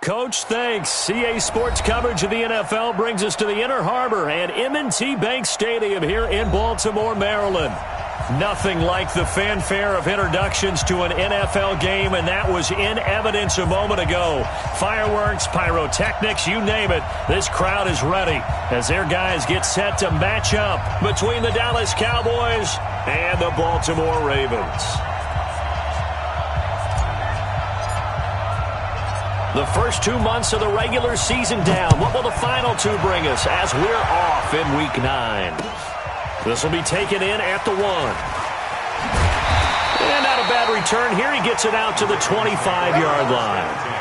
Coach, thanks. CA Sports coverage of the NFL brings us to the Inner Harbor and M&T Bank Stadium here in Baltimore, Maryland. Nothing like the fanfare of introductions to an NFL game, and that was in evidence a moment ago. Fireworks, pyrotechnics, you name it. This crowd is ready as their guys get set to match up between the Dallas Cowboys and the Baltimore Ravens. The first 2 months of the regular season down. What will the final two bring us as we're off in Week 9? This will be taken in at the 1. And not a bad return here. He gets it out to the 25-yard line.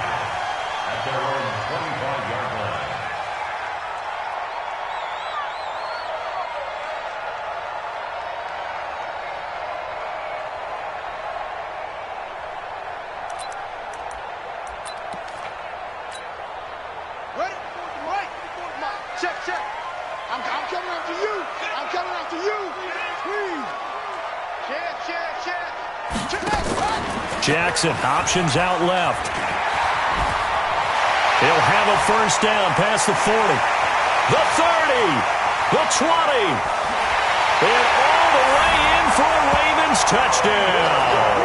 Jackson, options out left. He'll have a first down past the 40. The 30. The 20. And all the way in for a Ravens touchdown.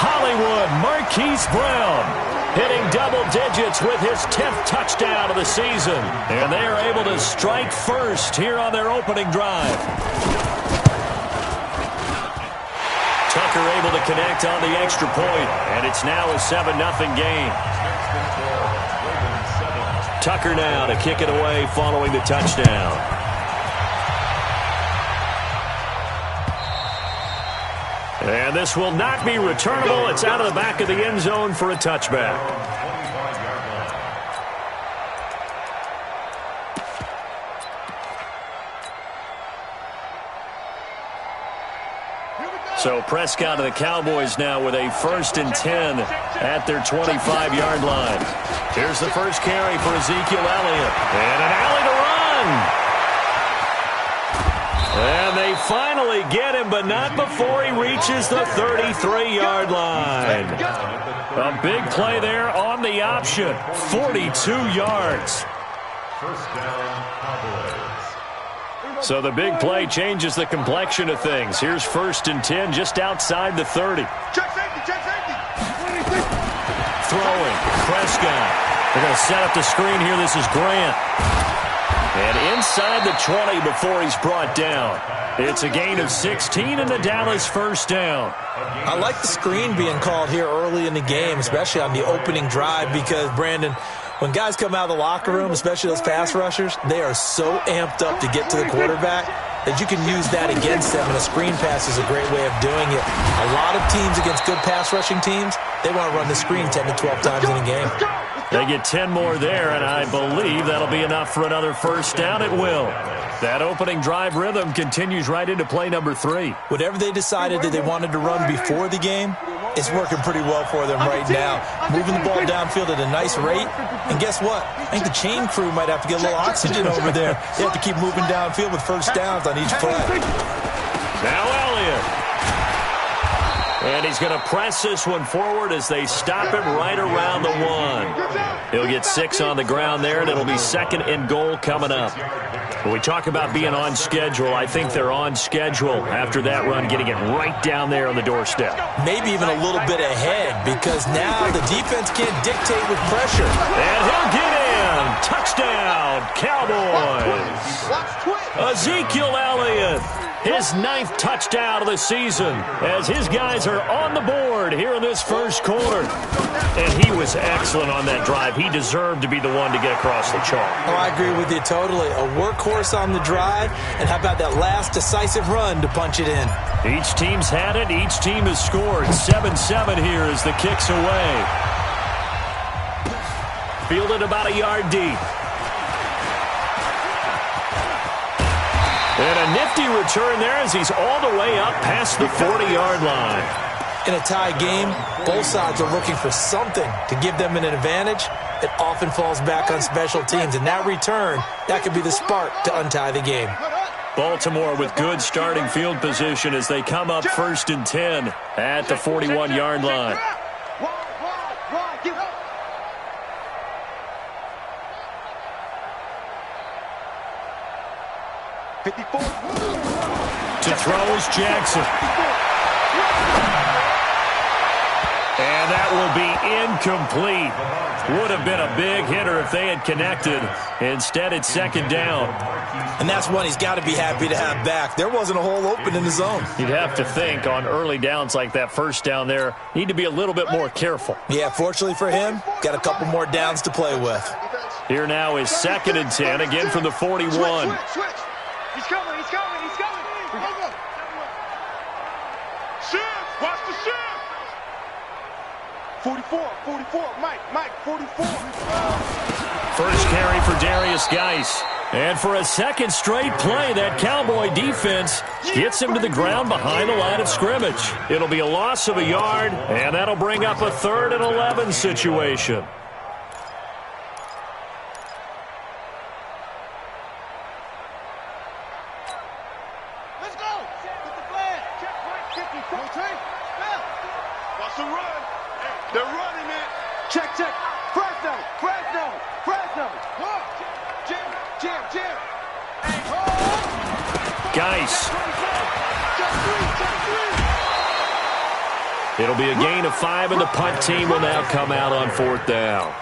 Hollywood Marquise Brown hitting double digits with his 10th touchdown of the season. And they are able to strike first here on their opening drive. Tucker able to connect on the extra point, and it's now a 7-0 game. Tucker now to kick it away following the touchdown. And this will not be returnable. It's out of the back of the end zone for a touchback. So Prescott of the Cowboys now with a 1st and 10 at their 25-yard line. Here's the first carry for Ezekiel Elliott. And an alley to run. And they finally get him, but not before he reaches the 33-yard line. A big play there on the option. 42 yards. First down, Cowboys. So the big play changes the complexion of things. Here's 1st and 10 just outside the 30. Check safety. Throwing, Prescott. They're going to set up the screen here. This is Grant. And inside the 20 before he's brought down. It's a gain of 16 and the Dallas first down. I like the screen being called here early in the game, especially on the opening drive, because, Brandon, when guys come out of the locker room, especially those pass rushers, they are so amped up to get to the quarterback that you can use that against them, and a screen pass is a great way of doing it. A lot of teams against good pass rushing teams, they want to run the screen 10 to 12 times in a game. They get 10 more there, and I believe that'll be enough for another first down. It will. That opening drive rhythm continues right into play number 3. Whatever they decided that they wanted to run before the game, it's working pretty well for them right now. Moving the ball downfield at a nice rate. And guess what? I think the chain crew might have to get a little oxygen over there. They have to keep moving downfield with first downs on each play. Now Elliott. And he's going to press this one forward as they stop him right around the 1. He'll get 6 on the ground there, and it'll be 2nd and goal coming up. When we talk about being on schedule, I think they're on schedule after that run, getting it right down there on the doorstep. Maybe even a little bit ahead, because now the defense can't dictate with pressure. And he'll get in. Touchdown, Cowboys. Ezekiel Elliott. His 9th touchdown of the season as his guys are on the board here in this first quarter. And he was excellent on that drive. He deserved to be the one to get across the chalk. Oh, I agree with you totally. A workhorse on the drive, and how about that last decisive run to punch it in? Each team's had it. Each team has scored. 7-7 here as the kick's away. Fielded about a yard deep. And a nifty return there as he's all the way up past the 40-yard line. In a tie game, both sides are looking for something to give them an advantage. It often falls back on special teams, and that return, that could be the spark to untie the game. Baltimore with good starting field position as they come up 1st and 10 at the 41-yard line. 54. To throws Jackson. And that will be incomplete. Would have been a big hitter if they had connected. Instead, it's second down. And that's one he's got to be happy to have back. There wasn't a hole open in the zone. You'd have to think on early downs like that first down there, need to be a little bit more careful. Yeah, fortunately for him, got a couple more downs to play with. Here now is 2nd and 10, again from the 41. Switch. He's coming. Shift, watch the shift. 44, Mike, 44. First carry for Darius Geis. And for a second straight play, that Cowboy defense gets him to the ground behind the line of scrimmage. It'll be a loss of a yard, and that'll bring up a 3rd and 11 situation. Let's go. Get the flag. Check point 50. Watch the run. They're running it. Check. Fresno. Jam. Geis. It'll be a gain of 5, and the punt team will now come out on 4th down.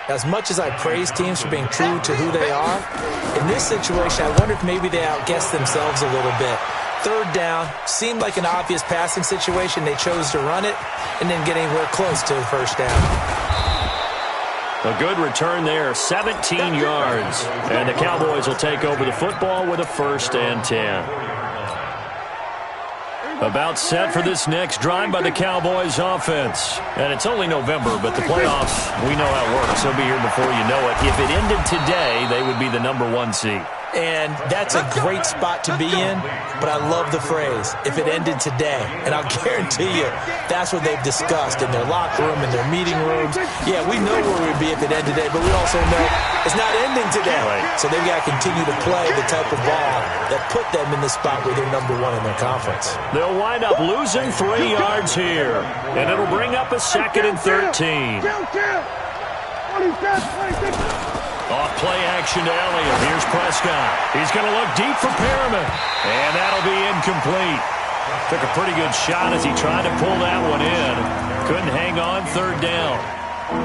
As much as I praise teams for being true to who they are, in this situation, I wonder if maybe they outguessed themselves a little bit. 3rd down, seemed like an obvious passing situation. They chose to run it and didn't get anywhere close to the 1st down. A good return there, 17 yards. And the Cowboys will take over the football with a 1st and 10. About set for this next drive by the Cowboys offense. And it's only November, but the playoffs, we know how it works. They'll be here before you know it. If it ended today, they would be the #1 seed. And that's a great spot to be in, but I love the phrase, if it ended today. And I'll guarantee you, that's what they've discussed in their locker room, in their meeting rooms. Yeah, we know where we'd be if it ended today, but we also know it's not ending today. Right. So they've got to continue to play the type of ball that put them in the spot where they're #1 in their conference. They'll wind up losing 3 yards here, and it'll bring up a 2nd and 13. Off play action to Elliott. Here's Prescott. He's going to look deep for Perriman. And that'll be incomplete. Took a pretty good shot as he tried to pull that one in. Couldn't hang on 3rd down.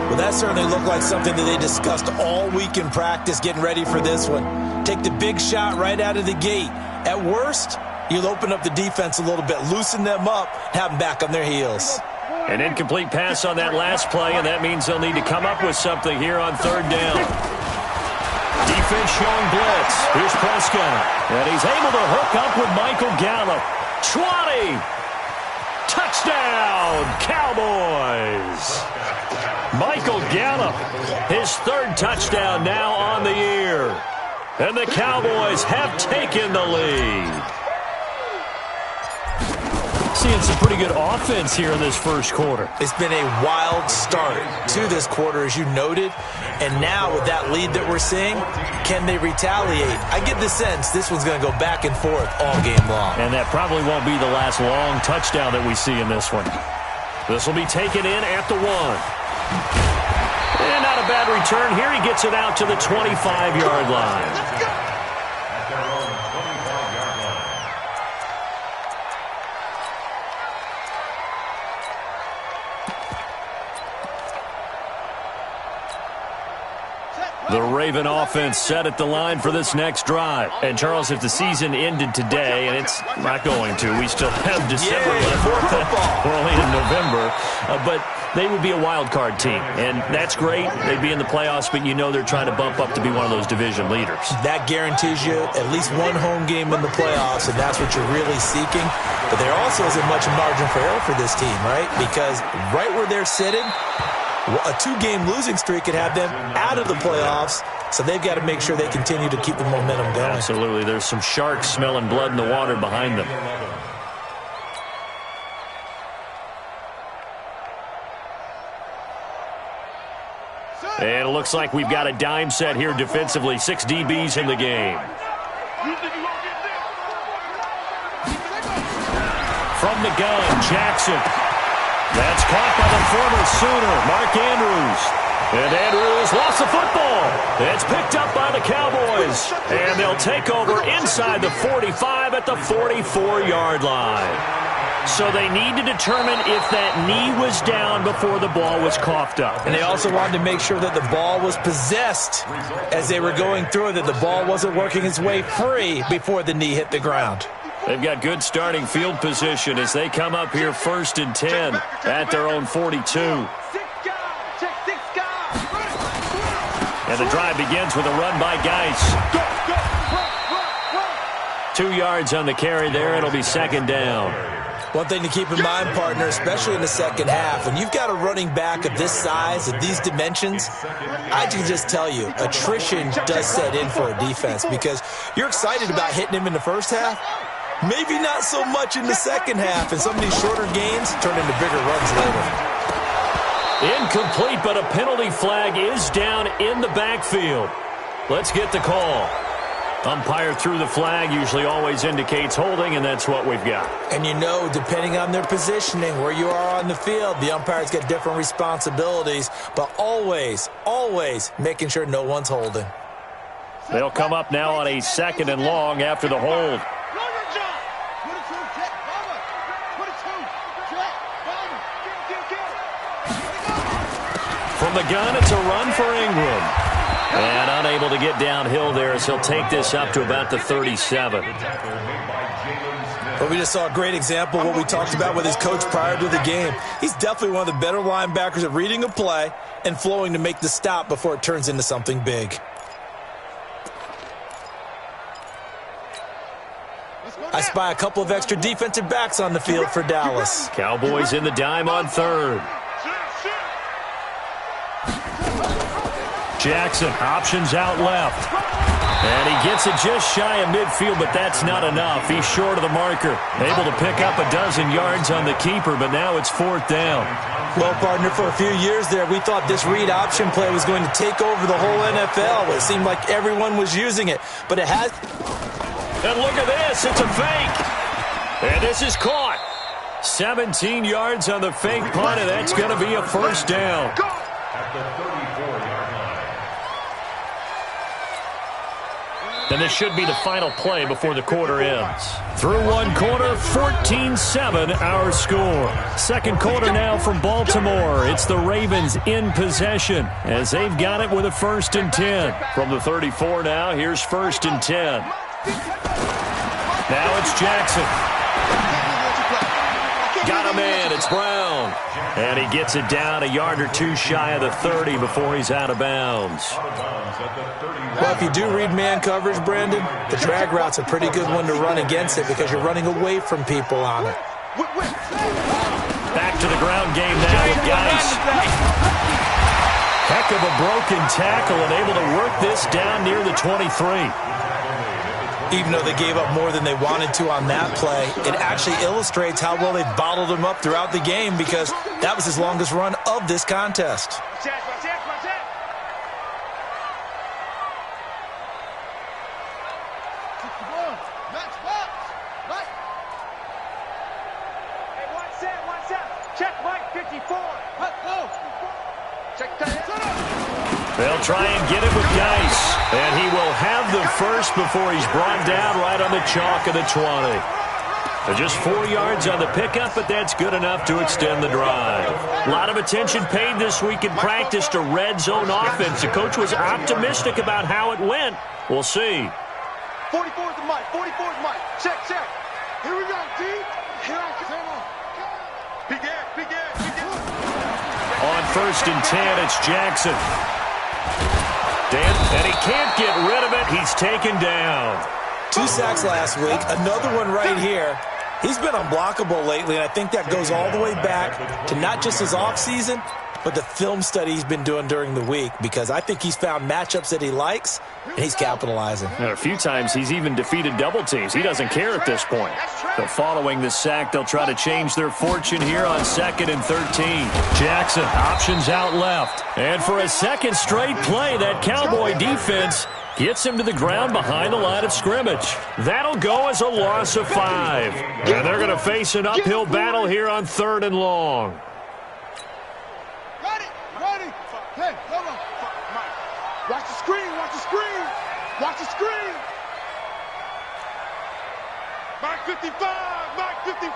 Well, that certainly looked like something that they discussed all week in practice getting ready for this one. Take the big shot right out of the gate. At worst, you'll open up the defense a little bit, loosen them up, have them back on their heels. An incomplete pass on that last play, and that means they'll need to come up with something here on 3rd down. Defense showing blitz. Here's Prescott. And he's able to hook up with Michael Gallup. 20. Touchdown, Cowboys. Michael Gallup, his 3rd touchdown now on the year. And the Cowboys have taken the lead. Seeing some pretty good offense here in this first quarter. It's been a wild start to this quarter, as you noted. And now with that lead that we're seeing, can they retaliate? I get the sense this one's going to go back and forth all game long. And that probably won't be the last long touchdown that we see in this one. This will be taken in at the 1. And not a bad return here. He gets it out to the 25-yard line. The Raven offense set at the line for this next drive. And, Charles, if the season ended today, and it's not going to, we still have December left. We're only in November. But they would be a wild card team. And that's great. They'd be in the playoffs, but you know they're trying to bump up to be one of those division leaders. That guarantees you at least one home game in the playoffs, and that's what you're really seeking. But there also isn't much margin for error for this team, right? Because right where they're sitting, a 2-game losing streak could have them out of the playoffs, so they've got to make sure they continue to keep the momentum going. Absolutely. There's some sharks smelling blood in the water behind them. And it looks like we've got a dime set here defensively. 6 DBs in the game. From the gun, Jackson. That's caught by the former Sooner, Mark Andrews. And Andrews lost the football. It's picked up by the Cowboys. And they'll take over inside the 45 at the 44-yard line. So they need to determine if that knee was down before the ball was coughed up. And they also wanted to make sure that the ball was possessed as they were going through it, that the ball wasn't working its way free before the knee hit the ground. They've got good starting field position as they come up here 1st and 10 at their own 42. And the drive begins with a run by Geis. 2 yards on the carry there. It'll be 2nd down. One thing to keep in mind, partner, especially in the second half, when you've got a running back of this size, of these dimensions, I can just tell you, attrition does set in for a defense because you're excited about hitting him in the first half. Maybe not so much in the second half, and some of these shorter gains turn into bigger runs later. Incomplete, but a penalty flag is down in the backfield. Let's get the call. Umpire threw the flag, usually always indicates holding, and that's what we've got. And you know, depending on their positioning, where you are on the field, the umpire's got different responsibilities, but always, always making sure no one's holding. They'll come up now on a 2nd and long after the hold. From the gun, it's a run for Ingram. And unable to get downhill there as he'll take this up to about the 37. But we just saw a great example of what we talked about with his coach prior to the game. He's definitely one of the better linebackers at reading a play and flowing to make the stop before it turns into something big. I spy a couple of extra defensive backs on the field for Dallas. Cowboys in the dime on 3rd. Jackson options out left. And he gets it just shy of midfield, but that's not enough. He's short of the marker. Able to pick up a dozen yards on the keeper, but now it's 4th down. Well, partner, for a few years there, we thought this read option play was going to take over the whole NFL. It seemed like everyone was using it, but it has. And look at this. It's a fake. And this is caught. 17 yards on the fake punt, and that's going to be a 1st down. And this should be the final play before the quarter ends. Through one quarter, 14-7 our score. 2nd quarter now from Baltimore. It's the Ravens in possession as they've got it with a 1st and 10. From the 34 now, here's 1st and 10. Now it's Jackson. Got a man, it's Brown. And he gets it down a yard or two shy of the 30 before he's out of bounds. Well, if you do read man coverage, Brandon, the drag route's a pretty good one to run against it because you're running away from people on it. Back to the ground game now with Geis. Heck of a broken tackle and able to work this down near the 23. Even though they gave up more than they wanted to on that play, it actually illustrates how well they bottled him up throughout the game because that was his longest run of this contest. They'll try and get it with Geis. And he will have the first before he's brought down right on the chalk of the 20. So just 4 yards on the pickup, but that's good enough to extend the drive. A lot of attention paid this week in practice to red zone offense. The coach was optimistic about how it went. We'll see. 44's the mic. 44's mic. Check, check. Here we go, D. Here I come. Begin. On 1st and 10, it's Jackson. And he can't get rid of it. He's taken down. 2 sacks last week. Another one right here. He's been unblockable lately, and I think that goes all the way back to not just his offseason, but the film study he's been doing during the week, because I think he's found matchups that he likes, and he's capitalizing. And a few times he's even defeated double teams. He doesn't care at this point. So following the sack, they'll try to change their fortune here on 2nd and 13. Jackson options out left. And for a second straight play, that Cowboy defense gets him to the ground behind the line of scrimmage. That'll go as a loss of 5. And they're going to face an uphill battle here on 3rd and long. Ready. Hey, come on. Screen. Mark 55. Mark 55.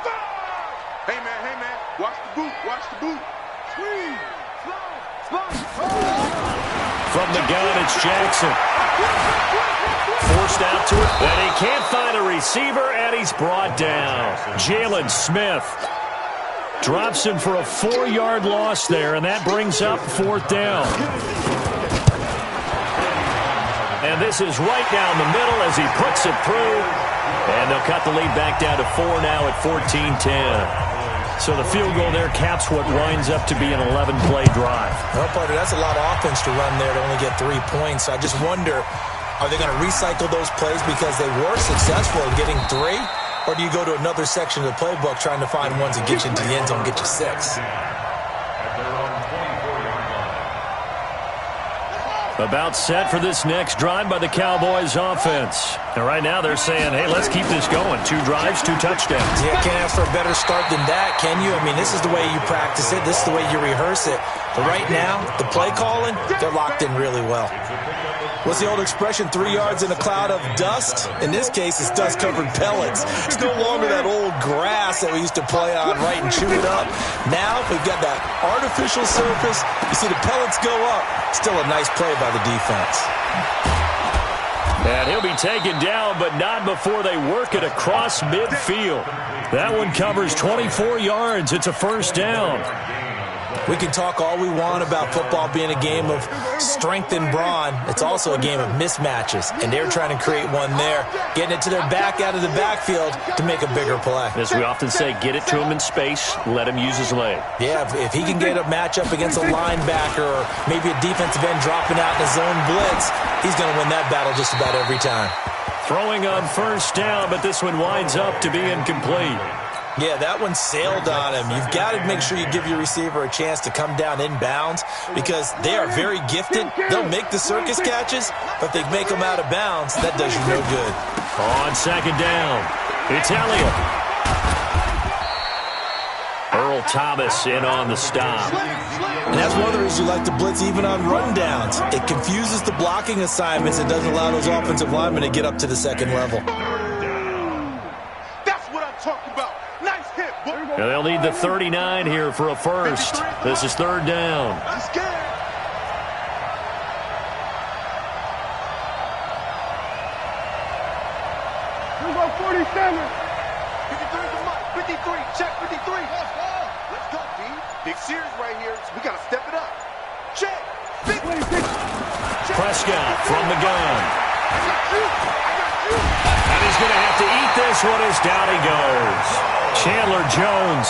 Hey, man. Watch the boot. Watch the boot. Screen. From the gun, it's Jackson. Forced out to it, and he can't find a receiver, and he's brought down. Jalen Smith drops him for a 4-yard loss there, and that brings up 4th down. And this is right down the middle as he puts it through, and they'll cut the lead back down to 4 now at 14-10. So the field goal there caps what winds up to be an 11-play drive. Well, partner, that's a lot of offense to run there to only get 3 points. I just wonder, are they going to recycle those plays because they were successful in getting 3? Or do you go to another section of the playbook trying to find ones that get you into the end zone, get you 6? About set for this next drive by the Cowboys offense. And right now they're saying, hey, let's keep this going. 2 drives, 2 touchdowns. Yeah, can't ask for a better start than that, can you? I mean, this is the way you practice it. This is the way you rehearse it. But right now, the play calling, they're locked in really well. What's the old expression, 3 yards in a cloud of dust? In this case, it's dust-covered pellets. It's no longer that old grass that we used to play on, right, and chew it up. Now, we've got that artificial surface. You see the pellets go up. Still a nice play by the defense. And he'll be taken down, but not before they work it across midfield. That one covers 24 yards. It's a 1st down. We can talk all we want about football being a game of strength and brawn. It's also a game of mismatches, and they're trying to create one there, getting it to their back out of the backfield to make a bigger play. As we often say, get it to him in space, let him use his leg. Yeah, if he can get a matchup against a linebacker or maybe a defensive end dropping out in a zone blitz, he's going to win that battle just about every time. Throwing on 1st down, but this one winds up to be incomplete. Yeah, that one sailed on him. You've got to make sure you give your receiver a chance to come down inbounds because they are very gifted. They'll make the circus catches, but if they make them out of bounds, that does you no good. On 2nd down, it's Elliott. Earl Thomas in on the stop. And that's one of the reasons you like to blitz even on rundowns. It confuses the blocking assignments and doesn't allow those offensive linemen to get up to the 2nd level. That's what I'm talking about. Nice hit, boy. And they'll need the 39 here for a 1st. This is 3rd down. He's scared. Here we go, 47. 53, check 53. Let's go, D. Big series right here. So we got to step it up. Check. Big. Prescott from the gun. And he's going to have to eat this one as down he goes. Chandler Jones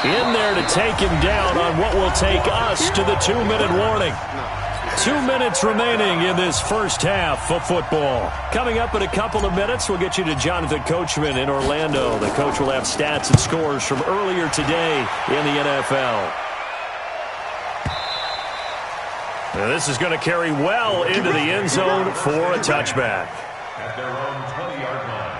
in there to take him down on what will take us to the 2-minute warning. 2 minutes remaining in this 1st half of football. Coming up in a couple of minutes, we'll get you to Jonathan Coachman in Orlando. The coach will have stats and scores from earlier today in the NFL. Now this is going to carry well into the end zone for a touchback. At their own 20-yard line.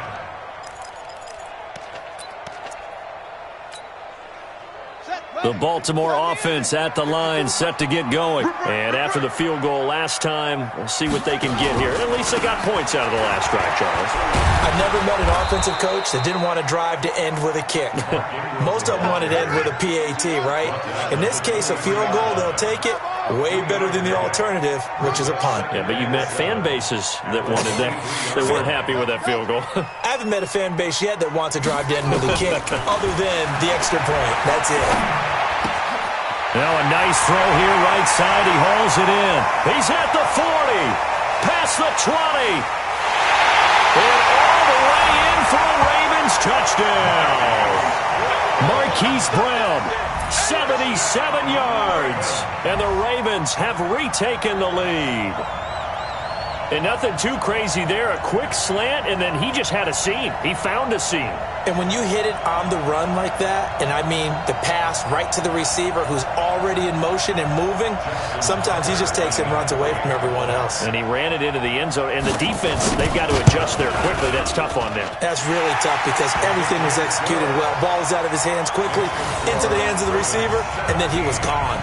The Baltimore offense at the line, set to get going. And after the field goal last time, we'll see what they can get here. At least they got points out of the last drive, Charles. I've never met an offensive coach that didn't want to drive to end with a kick. Most of them wanted to end with a PAT, right? In this case, a field goal, they'll take it. Way better than the alternative, which is a punt. Yeah, but you met fan bases that wanted that. They weren't happy with that field goal. I haven't met a fan base yet that wants to drive to end with a kick, other than the extra point. That's it. Now a nice throw here, right side. He hauls it in. He's at the 40, past the 20, and all the way in for a Ravens touchdown. Marquise Brown, 77 yards, and the Ravens have retaken the lead. And nothing too crazy there. A quick slant, and then he just had a seam. He found a seam. And when you hit it on the run like that, and I mean the pass right to the receiver who's already in motion and moving, sometimes he just takes it and runs away from everyone else. And he ran it into the end zone. And the defense, they've got to adjust there quickly. That's tough on them. That's really tough because everything was executed well. Ball was out of his hands quickly, into the hands of the receiver, and then he was gone.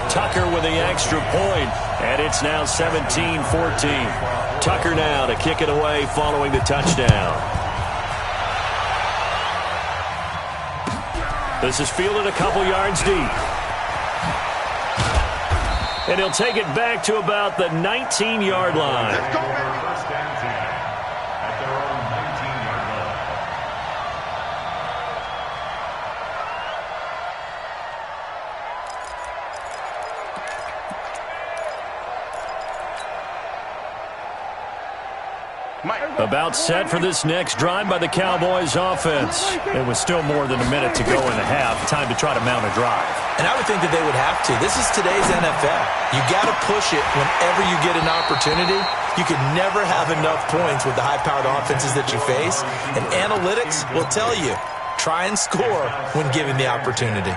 Tucker with the extra point, and it's now 17-14. Tucker now to kick it away following the touchdown. This is fielded a couple yards deep. And he'll take it back to about the 19-yard line. First and 10 at their own 19-yard line. About set for this next drive by the Cowboys offense. It was still more than a minute to go in the half. Time to try to mount a drive. And I would think that they would have to. This is today's NFL. You got to push it whenever you get an opportunity. You can never have enough points with the high-powered offenses that you face. And analytics will tell you, try and score when given the opportunity.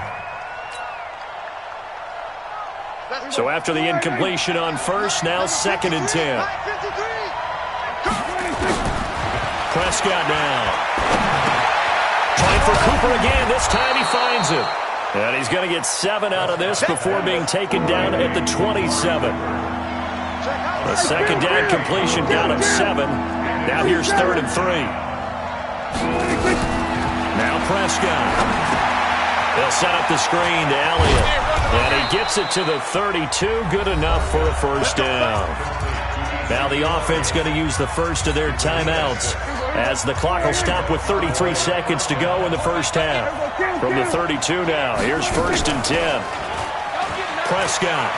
So after the incompletion on first, now 2nd and 10. Prescott now. Trying for Cooper again. This time he finds him. And he's going to get 7 out of this before being taken down at the 27. The second down completion got him 7. Now here's 3rd and 3. Now Prescott. They'll set up the screen to Elliott. And he gets it to the 32. Good enough for a first down. Now the offense going to use the first of their timeouts as the clock will stop with 33 seconds to go in the first half. From the 32 now, here's 1st and 10. Prescott.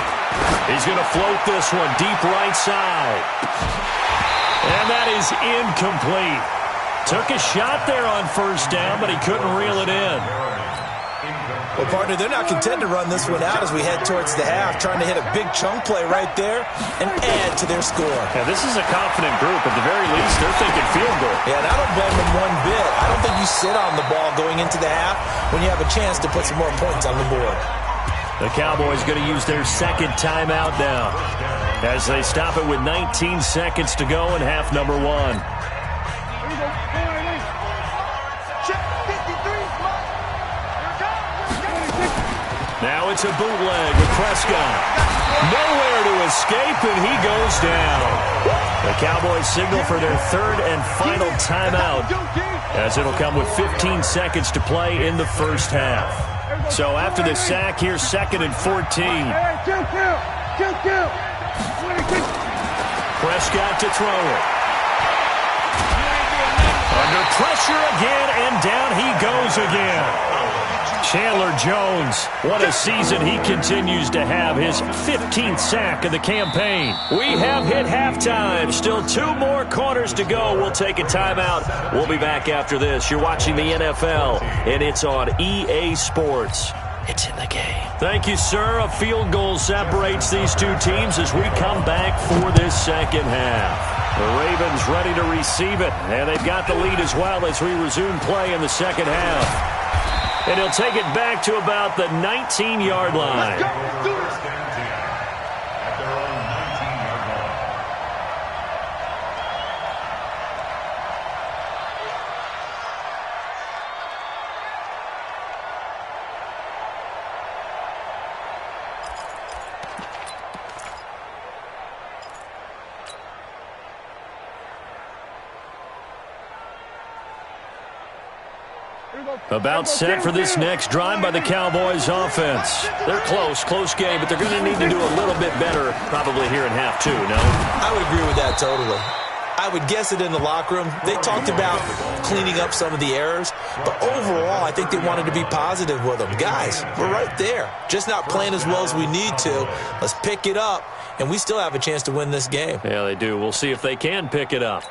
He's going to float this one deep right side. And that is incomplete. Took a shot there on first down, but he couldn't reel it in. Well, partner, they're not content to run this one out as we head towards the half, trying to hit a big chunk play right there and add to their score. Yeah, this is a confident group. At the very least, they're thinking field goal. Yeah, and I don't blame them one bit. I don't think you sit on the ball going into the half when you have a chance to put some more points on the board. The Cowboys going to use their second timeout now as they stop it with 19 seconds to go in half number 1. Now it's a bootleg with Prescott. Nowhere to escape, and he goes down. The Cowboys signal for their 3rd and final timeout as it'll come with 15 seconds to play in the first half. So after the sack, here's 2nd and 14. Prescott to throw it. Under pressure again, and down he goes again. Chandler Jones, what a season he continues to have, his 15th sack of the campaign. We have hit halftime. Still 2 more quarters to go. We'll take a timeout. We'll be back after this. You're watching the NFL, and it's on EA Sports. It's in the game. Thank you, sir. A field goal separates these two teams as we come back for this second half. The Ravens ready to receive it, and they've got the lead as well as we resume play in the second half. And he'll take it back to about the 19-yard line. First and 10 at their own 19-yard line. About set for this next drive by the Cowboys offense. They're close game, but they're going to need to do a little bit better probably here in half 2, no? I would agree with that totally. I would guess it in the locker room. They talked about cleaning up some of the errors, but overall I think they wanted to be positive with them. Guys, we're right there. Just not playing as well as we need to. Let's pick it up, and we still have a chance to win this game. Yeah, they do. We'll see if they can pick it up.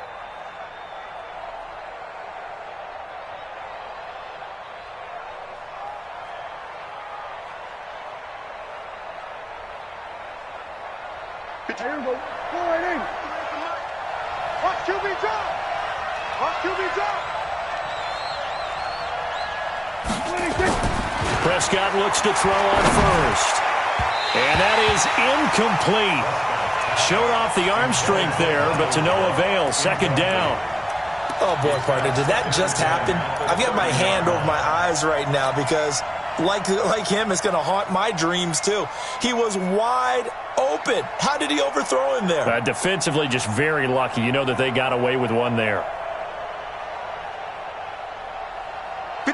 Prescott looks to throw on first. And that is incomplete. Showed off the arm strength there, but to no avail. Second down. Oh, boy, partner, did that just happen? I've got my hand over my eyes right now because like him is going to haunt my dreams, too. He was wide open. How did he overthrow him there? Defensively, just very lucky. You know that they got away with one there.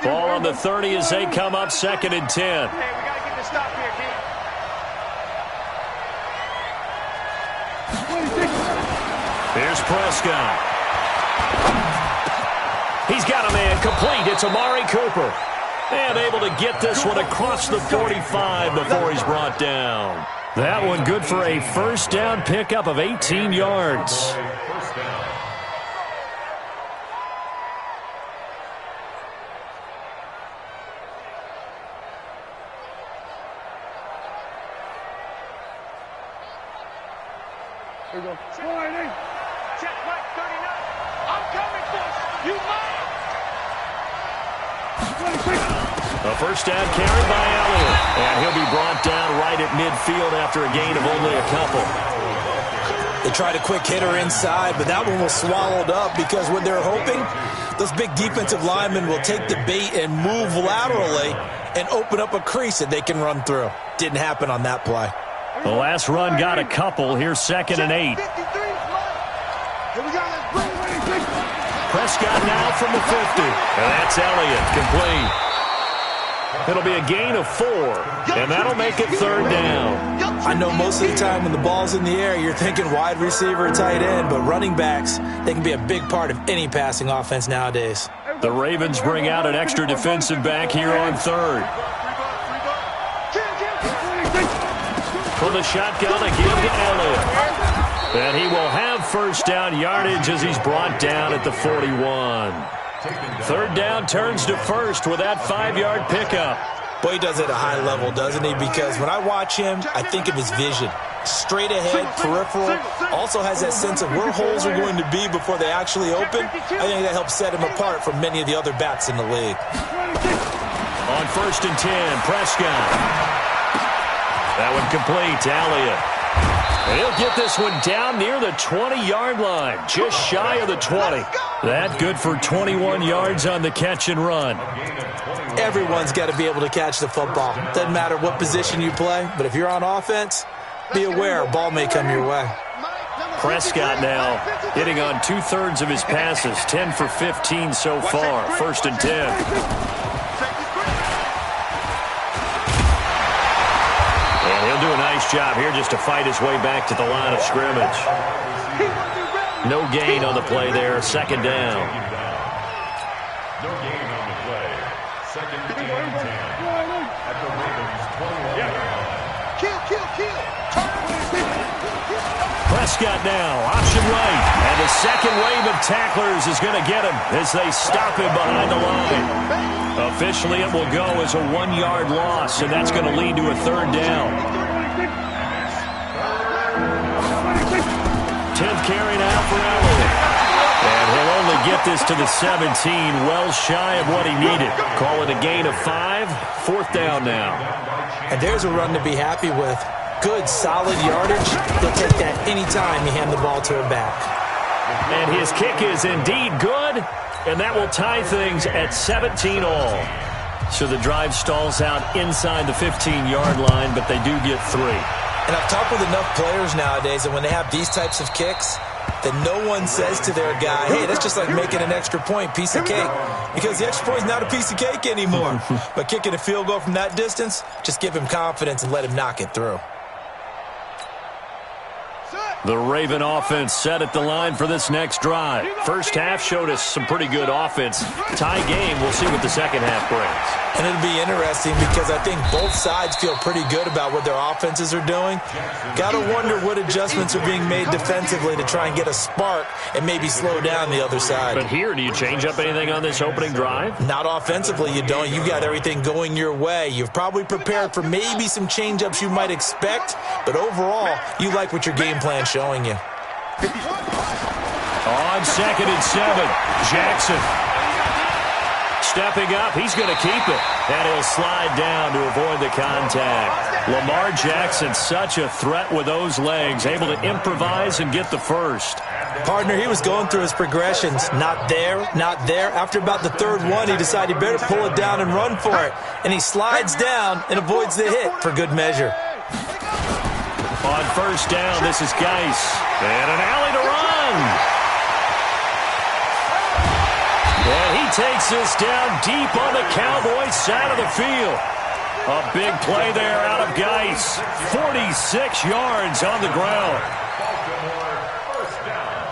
Ball on the 30 as they come up 2nd and 10. Hey, we got to get this stop here, Keith. Here's Prescott. He's got a man complete. It's Amari Cooper. And able to get this one across the 45 before he's brought down. That one good for a first down pickup of 18 yards. First down. Here we go. Check right 39. I'm coming, boys. You mind? A first down carry by Elliott. And he'll be brought down right at midfield after a gain of only a couple. They tried a quick hitter inside, but that one was swallowed up because what they're hoping, those big defensive linemen will take the bait and move laterally and open up a crease that they can run through. Didn't happen on that play. The last run got a couple. Here's 2nd and 8. Prescott now from the 50. And that's Elliott, complete. It'll be a gain of 4, and that'll make it 3rd down. I know most of the time when the ball's in the air, you're thinking wide receiver, tight end, but running backs, they can be a big part of any passing offense nowadays. The Ravens bring out an extra defensive back here on 3rd. For the shotgun again to Elliott. And he will have first down yardage as he's brought down at the 41. 3rd down turns to first with that 5-yard pickup. Boy, he does it at a high level, doesn't he? Because when I watch him, I think of his vision. Straight ahead, peripheral, also has that sense of where holes are going to be before they actually open. I think that helps set him apart from many of the other backs in the league. On 1st and 10, Prescott. That one complete to Elliott. And he'll get this one down near the 20-yard line, just shy of the 20. That good for 21 yards on the catch and run. Everyone's got to be able to catch the football. Doesn't matter what position you play, but if you're on offense, be aware a ball may come your way. Prescott now hitting on 2/3 of his passes, 10 for 15 so far. 1st and 10. And he'll do a nice job here just to fight his way back to the line of scrimmage. No gain on the play there. 2nd down. No gain on the play. 2nd and 10. At the Ravens' 21-yard line. Kill. Prescott now, option right. And the second wave of tacklers is going to get him as they stop him behind the line. Officially, it will go as a 1-yard loss, and that's going to lead to a 3rd down. 10th carry now for Elliott. And he'll only get this to the 17, well shy of what he needed. Call it a gain of 5, 4th down now. And there's a run to be happy with. Good, solid yardage. He'll take that anytime you hand the ball to a back. And his kick is indeed good, and that will tie things at 17 all. So the drive stalls out inside the 15-yard line, but they do get 3. And I've talked with enough players nowadays that when they have these types of kicks, that no one says to their guy, hey, that's just like making an extra point, piece of cake. Because the extra point is not a piece of cake anymore. But kicking a field goal from that distance, just give him confidence and let him knock it through. The Raven offense set at the line for this next drive. First half showed us some pretty good offense. Tie game, we'll see what the second half brings. And it'll be interesting because I think both sides feel pretty good about what their offenses are doing. Got to wonder what adjustments are being made defensively to try and get a spark and maybe slow down the other side. But here, do you change up anything on this opening drive? Not offensively, you don't. You got everything going your way. You've probably prepared for maybe some change-ups you might expect, but overall, you like what your game plan's showing you. On 2nd and 7, Jackson. Stepping up, he's going to keep it. And he'll slide down to avoid the contact. Lamar Jackson, such a threat with those legs, able to improvise and get the first. Partner, he was going through his progressions. Not there, not there. After about the third one, he decided he better pull it down and run for it. And he slides down and avoids the hit for good measure. On first down, this is Geis. And an alley to run. And he takes this down deep on the Cowboys side of the field. A big play there out of Geis. 46 yards on the ground. First down.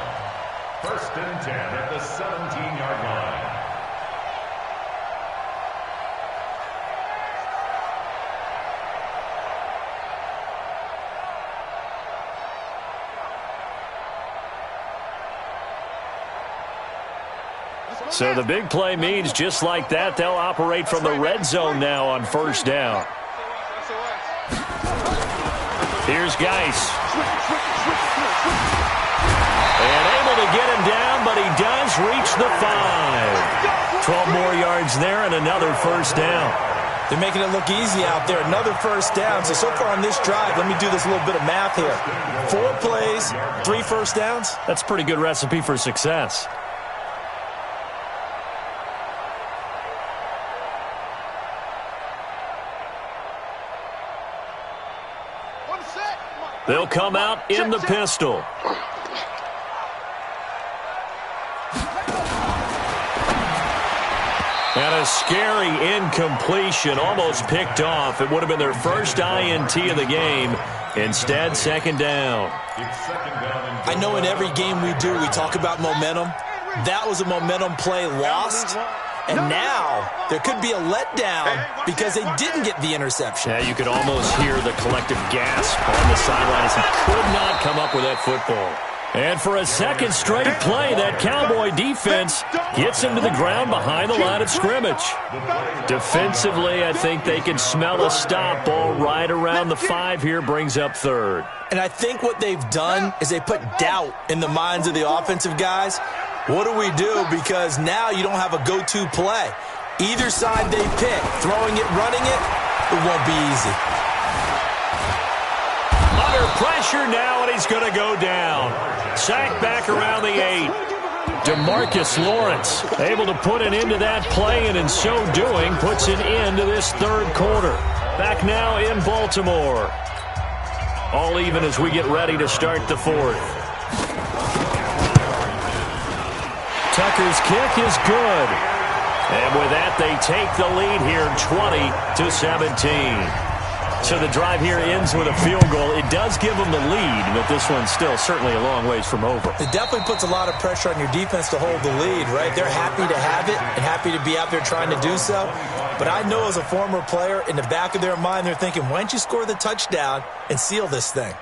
First and 10 at the 17-yard line. So the big play means just like that, they'll operate from the red zone now on first down. Here's Geis. And able to get him down, but he does reach the 5. 12 more yards there and another first down. They're making it look easy out there. Another first down. So far on this drive, let me do this little bit of math here. 4 plays, 3 first downs. That's a pretty good recipe for success. They'll come out in the pistol. And a scary incompletion, almost picked off. It would have been their first INT of the game. Instead, second down. I know in every game we do, we talk about momentum. That was a momentum play lost. And now there could be a letdown because they didn't get the interception. Yeah, you could almost hear the collective gasp on the sideline as he could not come up with that football. And for a second straight play, that Cowboy defense gets him to the ground behind the line of scrimmage. Defensively, I think they can smell a stop ball right around the 5 here, brings up third. And I think what they've done is they put doubt in the minds of the offensive guys. What do we do? Because now you don't have a go-to play. Either side they pick, throwing it, running it, it won't be easy. Under pressure now, and he's going to go down. Sacked back around the 8. DeMarcus Lawrence able to put an end to that play, and in so doing, puts an end to this third quarter. Back now in Baltimore. All even as we get ready to start the fourth. Tucker's kick is good. And with that, they take the lead here 20-17. So the drive here ends with a field goal. It does give them the lead, but this one's still certainly a long ways from over. It definitely puts a lot of pressure on your defense to hold the lead, right? They're happy to have it and happy to be out there trying to do so. But I know as a former player, in the back of their mind, they're thinking, why don't you score the touchdown and seal this thing?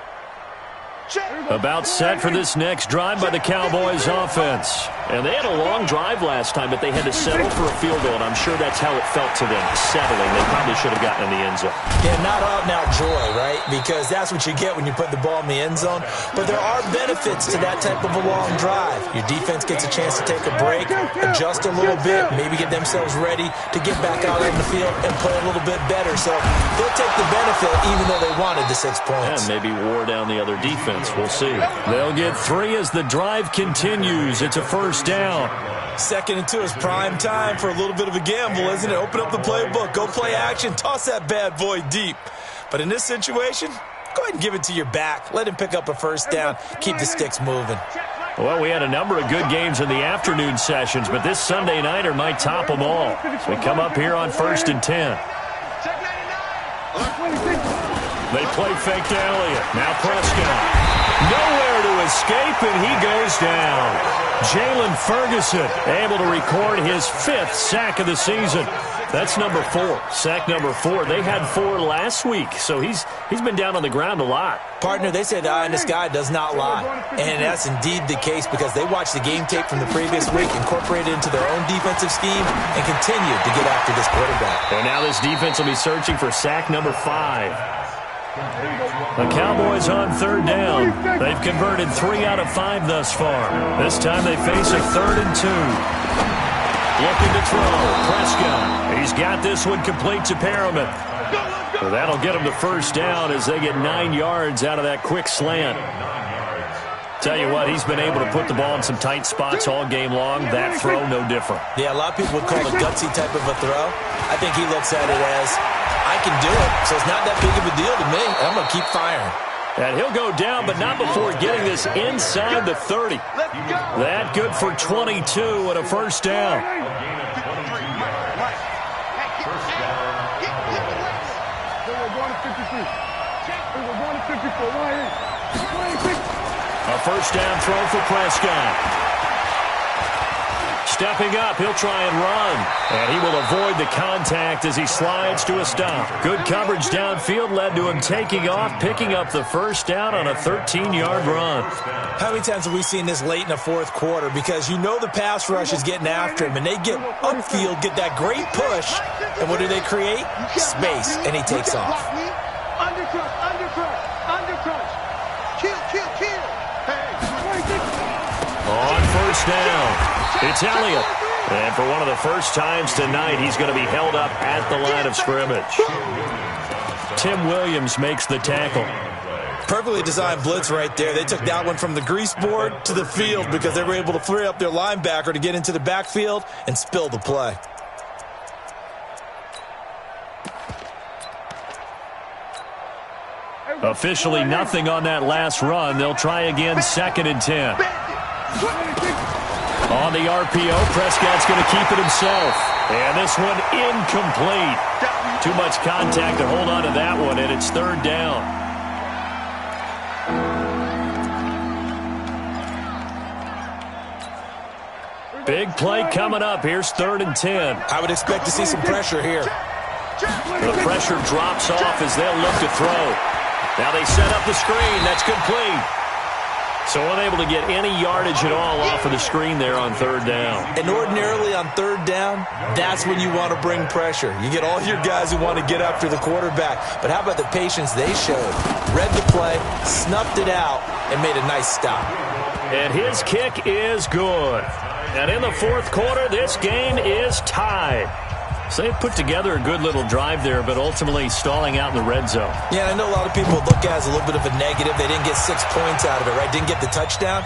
About set for this next drive by the Cowboys offense. And they had a long drive last time, but they had to settle for a field goal, and I'm sure that's how it felt to them, settling. They probably should have gotten in the end zone. Yeah, not out-and-out joy, right? Because that's what you get when you put the ball in the end zone. But there are benefits to that type of a long drive. Your defense gets a chance to take a break, adjust a little bit, maybe get themselves ready to get back out on the field and play a little bit better. So they'll take the benefit even though they wanted the 6 points. And maybe wore down the other defense. We'll see. They'll get 3 as the drive continues. It's a first down. 2nd and 2 is prime time for a little bit of a gamble, isn't it? Open up the playbook, go play action, toss that bad boy deep. But in this situation, go ahead and give it to your back. Let him pick up a first down. Keep the sticks moving. Well, we had a number of good games in the afternoon sessions, but this Sunday nighter might top them all. So we come up here on 1st and 10. They play fake to Elliott. Now Prescott. Nowhere to escape, and he goes down. Jalen Ferguson able to record his 5th sack of the season. That's number 4. Sack number 4. They had 4 last week, so he's been down on the ground a lot. Partner, they say the eye in the sky does not lie. And that's indeed the case because they watched the game tape from the previous week, incorporated it into their own defensive scheme, and continued to get after this quarterback. And now this defense will be searching for sack number 5. The Cowboys on 3rd down. They've converted 3 out of 5 thus far. This time they face a 3rd and 2. Looking to throw. Prescott. He's got this one complete to Perriman. Well, that'll get him the first down as they get 9 yards out of that quick slant. Tell you what, he's been able to put the ball in some tight spots all game long. That throw, no different. Yeah, a lot of people would call it a gutsy type of a throw. I think he looks at it as, I can do it, so it's not that big of a deal to me. I'm going to keep firing. And he'll go down, but not before getting this inside the 30. That good for 22 and a first down. A first down throw for Prescott. Stepping up, he'll try and run. And he will avoid the contact as he slides to a stop. Good coverage downfield led to him taking off, picking up the first down on a 13-yard run. How many times have we seen this late in the fourth quarter? Because you know the pass rush is getting after him, and they get upfield, get that great push, and what do they create? Space, and he takes off. On first down, it's Elliott. And for one of the first times tonight, he's going to be held up at the line of scrimmage. Tim Williams makes the tackle. Perfectly designed blitz right there. They took that one from the grease board to the field because they were able to free up their linebacker to get into the backfield and spill the play. Officially nothing on that last run. They'll try again, 2nd and 10. On the RPO, Prescott's going to keep it himself. And this one incomplete. Too much contact to hold on to that one, and it's 3rd down. Big play coming up. Here's 3rd and 10. I would expect to see some pressure here. The pressure drops off as they'll look to throw. Now they set up the screen. That's complete. So unable to get any yardage at all off of the screen there on 3rd down. And ordinarily on 3rd down, that's when you want to bring pressure. You get all your guys who want to get after the quarterback. But how about the patience they showed? Read the play, snuffed it out, and made a nice stop. And his kick is good. And in the 4th quarter, this game is tied. So they put together a good little drive there, but ultimately stalling out in the red zone. Yeah, I know a lot of people look at it as a little bit of a negative. They didn't get 6 points out of it, right? Didn't get the touchdown.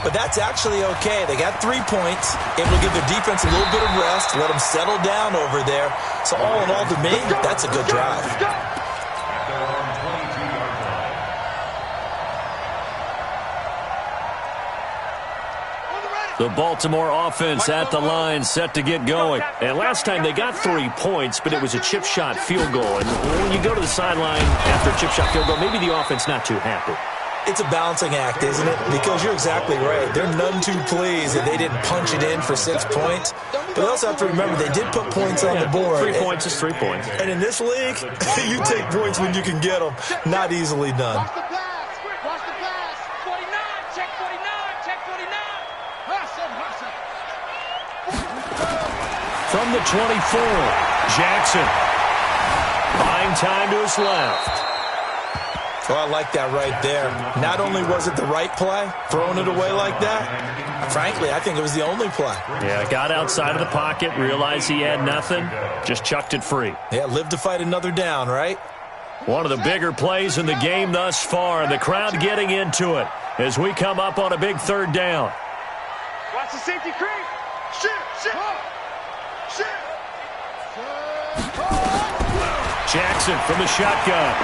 But that's actually okay. They got 3 points, able to give their defense a little bit of rest, let them settle down over there. So all in all, to me, that's a good drive. The Baltimore offense at the line, set to get going. And last time they got 3 points, but it was a chip shot field goal. And when you go to the sideline after a chip shot field goal, maybe the offense not too happy. It's a balancing act, isn't it? Because you're exactly right. They're none too pleased that they didn't punch it in for 6 points. But they also have to remember they did put points on the board. 3 points is 3 points. And in this league, you take points when you can get them. Not easily done. From the 24, Jackson. Buying time to his left. Oh, I like that right there. Not only was it the right play, throwing it away like that, frankly, I think it was the only play. Yeah, got outside of the pocket, realized he had nothing, just chucked it free. Yeah, live to fight another down, right? One of the bigger plays in the game thus far, and the crowd getting into it as we come up on a big 3rd down. Watch the safety creep. Shit. Jackson from the shotgun.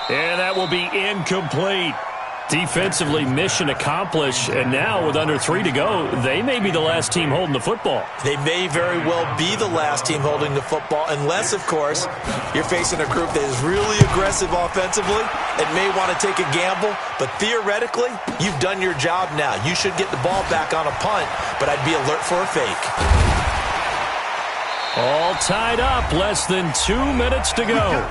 And that will be incomplete. Defensively, mission accomplished. And now with under 3 to go, they may be the last team holding the football. They may very well be the last team holding the football, unless, of course, you're facing a group that is really aggressive offensively and may want to take a gamble. But theoretically, you've done your job now. You should get the ball back on a punt, but I'd be alert for a fake. All tied up, less than 2 minutes to go.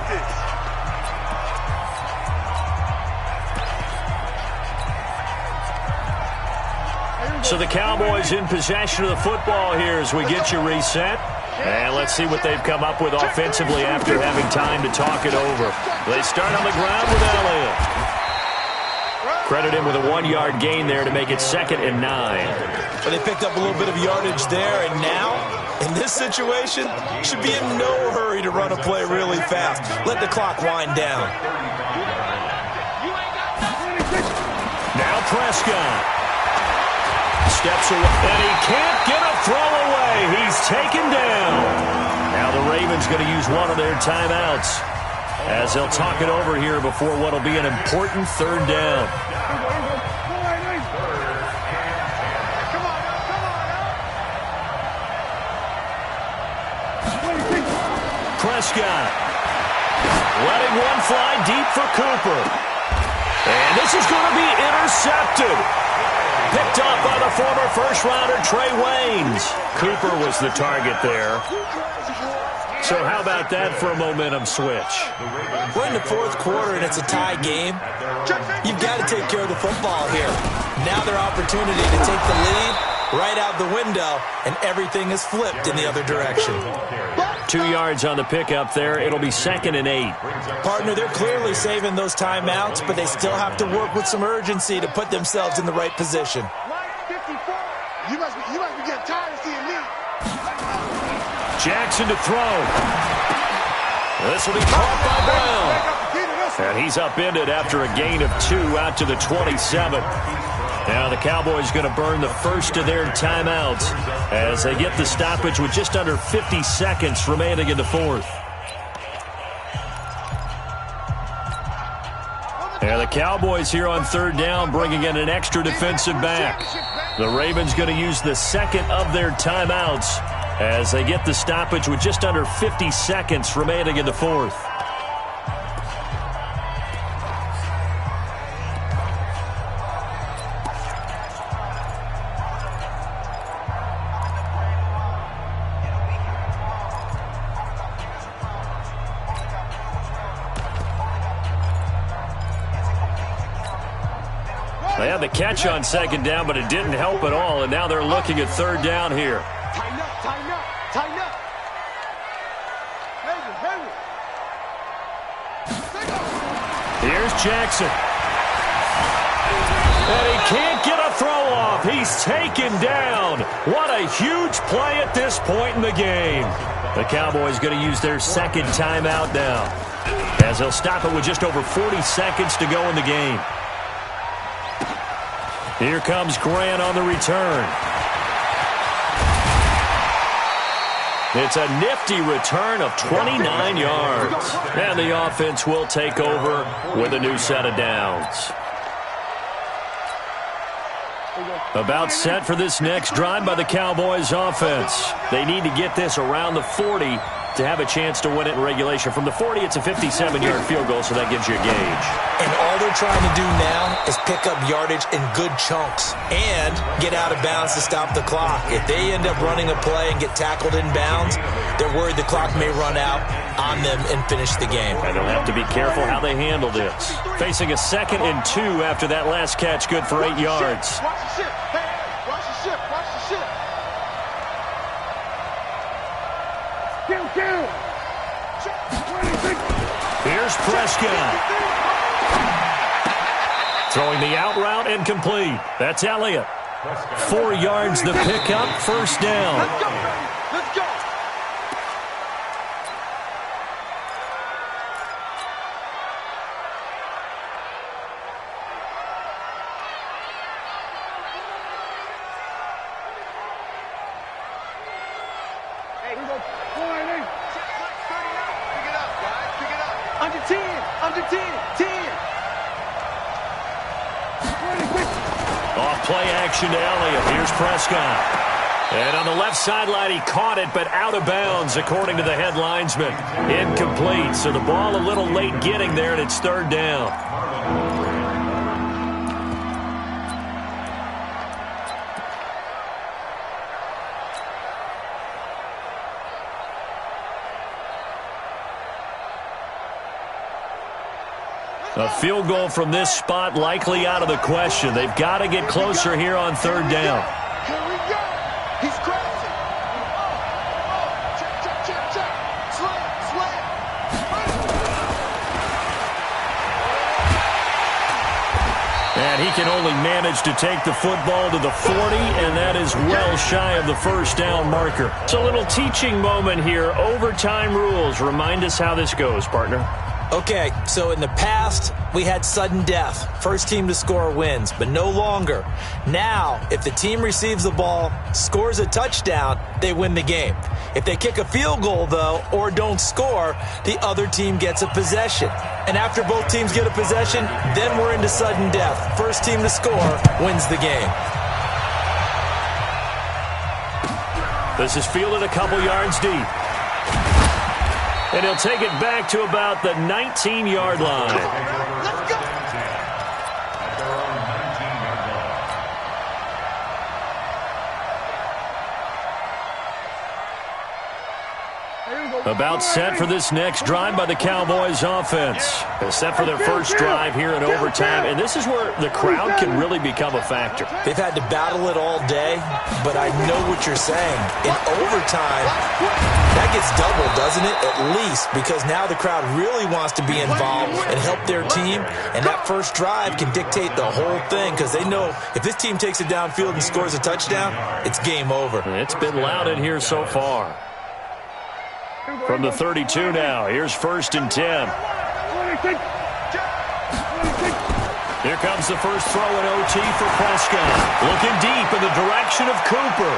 So the Cowboys in possession of the football here as we get you reset. And let's see what they've come up with offensively after having time to talk it over. They start on the ground with Elliott. Credit him with a 1-yard gain there to make it 2nd and 9. But they picked up a little bit of yardage there, and now, in this situation, should be in no hurry to run a play really fast. Let the clock wind down. Prescott. Steps away, and he can't get a throw away. He's taken down. Now the Ravens going to use one of their timeouts as they'll talk it over here before what will be an important third down. Prescott letting one fly deep for Cooper. And this is going to be intercepted. Picked off by the former first-rounder Trey Waynes. Cooper was the target there. So how about that for a momentum switch? We're in the fourth quarter and it's a tie game. You've got to take care of the football here. Now their opportunity to take the lead right out the window, and everything is flipped in the other direction. 2 yards on the pickup there. It'll be 2nd and 8. Partner, they're clearly saving those timeouts, but they still have to work with some urgency to put themselves in the right position. You must be getting tired of seeing me. Jackson to throw. This will be caught by Brown. And he's upended after a gain of 2 out to the 27. Now the Cowboys going to burn the first of their timeouts as they get the stoppage with just under 50 seconds remaining in the fourth. And the Cowboys here on third down bringing in an extra defensive back. The Ravens going to use the second of their timeouts as they get the stoppage with just under 50 seconds remaining in the fourth. They had the catch on second down, but it didn't help at all, and now they're looking at third down here. Tighten up, tighten up, tighten up. Here's Jackson. And he can't get a throw off. He's taken down. What a huge play at this point in the game. The Cowboys going to use their second timeout now, as they'll stop it with just over 40 seconds to go in the game. Here comes Grant on the return. It's a nifty return of 29 yards. And the offense will take over with a new set of downs. About set for this next drive by the Cowboys offense. They need to get this around the 40 to have a chance to win it in regulation. From the 40, it's a 57-yard field goal, so that gives you a gauge. And all they're trying to do now is pick up yardage in good chunks and get out of bounds to stop the clock. If they end up running a play and get tackled in bounds, they're worried the clock may run out on them and finish the game. And they'll have to be careful how they handle this. Facing a 2nd and 2 after that last catch, good for 8 yards. Watch the ship. Hey, watch the ship. Watch the ship. Here's Prescott. Throwing the out route and complete. That's Elliott. 4 yards the pickup, first down. Let's go. Let's go. Under 10, under 10, 10. Off play action to Elliott. Here's Prescott. And on the left sideline, he caught it, but out of bounds, according to the head linesman. Incomplete, so the ball a little late getting there, and it's third down. A field goal from this spot likely out of the question. They've got to get closer here on third down. Here we go. He's crossing. Check, check, check, check. Slam. And he can only manage to take the football to the 40, and that is well shy of the first down marker. It's a little teaching moment here. Overtime rules. Remind us how this goes, partner. Okay, so in the past, we had sudden death. First team to score wins, but no longer. Now, if the team receives the ball, scores a touchdown, they win the game. If they kick a field goal, though, or don't score, the other team gets a possession. And after both teams get a possession, then we're into sudden death. First team to score wins the game. This is fielded a couple yards deep. And he'll take it back to about the 19-yard line. Let's go. About set for this next drive by the Cowboys offense. They're set for their first drive here in overtime, and this is where the crowd can really become a factor. They've had to battle it all day, but I know what you're saying. In overtime, that gets doubled, doesn't it? At least, because now the crowd really wants to be involved and help their team, and that first drive can dictate the whole thing because they know if this team takes it downfield and scores a touchdown, it's game over. It's been loud in here so far. From the 32 now, here's 1st and 10. Here comes the first throw in OT for Prescott. Looking deep in the direction of Cooper.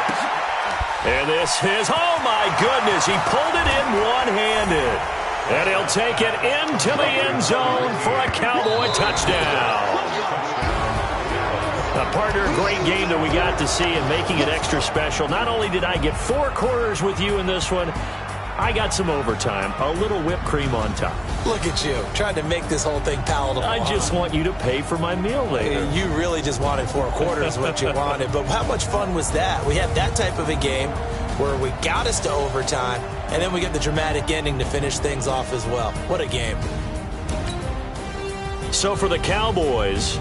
And this is, oh my goodness, he pulled it in one-handed. And he'll take it into the end zone for a Cowboy touchdown. Partner, great game that we got to see and making it extra special. Not only did I get 4 quarters with you in this one, I got some overtime, a little whipped cream on top. Look at you, trying to make this whole thing palatable. I just want you to pay for my meal later. You really just wanted 4 quarters what you wanted. But how much fun was that? We had that type of a game where we got us to overtime, and then we get the dramatic ending to finish things off as well. What a game. So for the Cowboys,